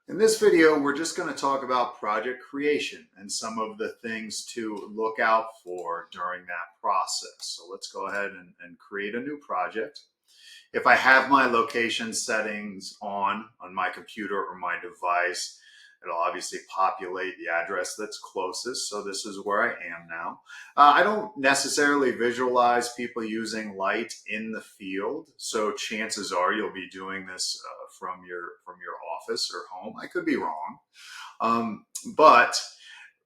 In this video, we're just going to talk about project creation and some of the things to look out for during that process. So let's go ahead and create a new project. If I have my location settings on my computer or my device, it'll obviously populate the address that's closest. So this is where I am now. I don't necessarily visualize people using Lite in the field. So chances are you'll be doing this from your office or home. I could be wrong. But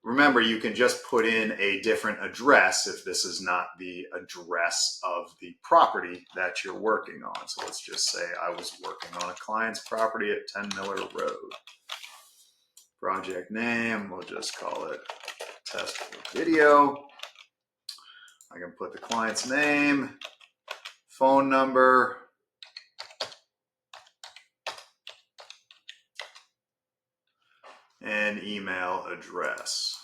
remember, you can just put in a different address if this is not the address of the property that you're working on. So let's just say I was working on a client's property at 10 Miller Road. Project name, we'll just call it test video. I can put the client's name, phone number, and email address.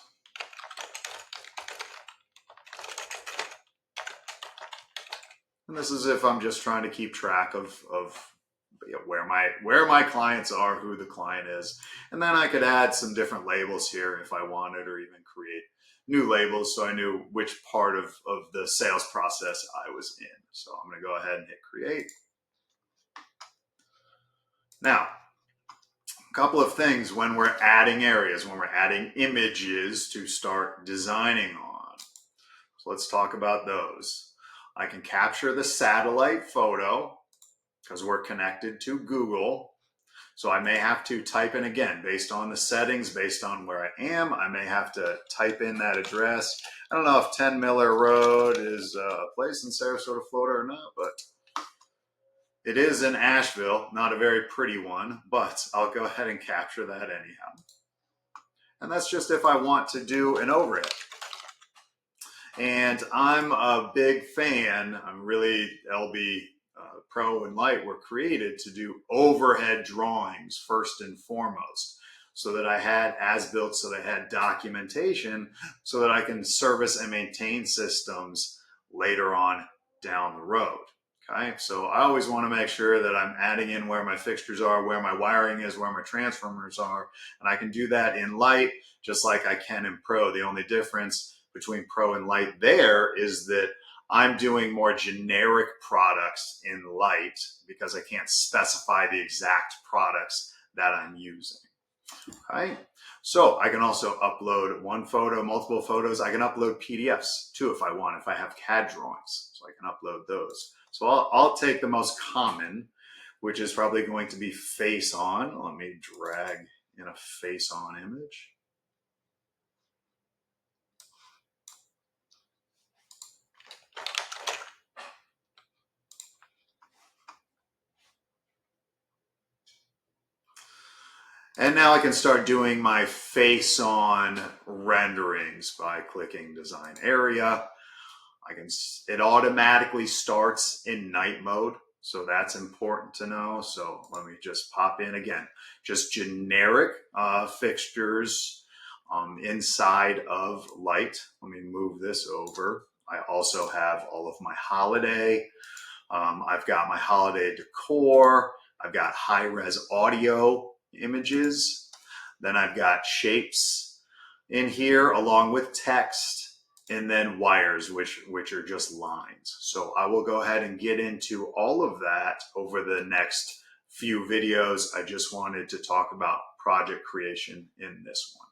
And this is if I'm just trying to keep track of where my clients are, who the client is. And then I could add some different labels here if I wanted, or even create new labels so I knew which part of the sales process I was in. So I'm going to go ahead and hit create. Now, a couple of things when we're adding areas, when we're adding images to start designing on. So let's talk about those. I can capture the satellite photo because we're connected to Google. So I may have to type in again, based on the settings, based on where I am, I may have to type in that address. I don't know if 10 Miller Road is a place in Sarasota, Florida or not, but it is in Asheville, not a very pretty one, but I'll go ahead and capture that anyhow. And that's just if I want to do an overhead. And I'm a big fan, I'm really LB Pro and Lite were created to do overhead drawings first and foremost, so that I had as-built, so that I had documentation, so that I can service and maintain systems later on down the road. Okay, so I always want to make sure that I'm adding in where my fixtures are, where my wiring is, where my transformers are, and I can do that in Lite just like I can in Pro. The only difference between Pro and Lite there is that I'm doing more generic products in Lite because I can't specify the exact products that I'm using. Okay, so I can also upload one photo, multiple photos. I can upload PDFs too if I want, if I have CAD drawings, so I can upload those. So I'll take the most common, which is probably going to be face on. Let me drag in a face on image. And now I can start doing my face-on renderings by clicking Design Area. It automatically starts in night mode, so that's important to know. So let me just pop in again. Just generic fixtures inside of Lite. Let me move this over. I also have all of my holiday. I've got my holiday decor. I've got high-res audio images. Then I've got shapes in here along with text, and then wires, which are just lines. So I will go ahead and get into all of that over the next few videos. I just wanted to talk about project creation in this one.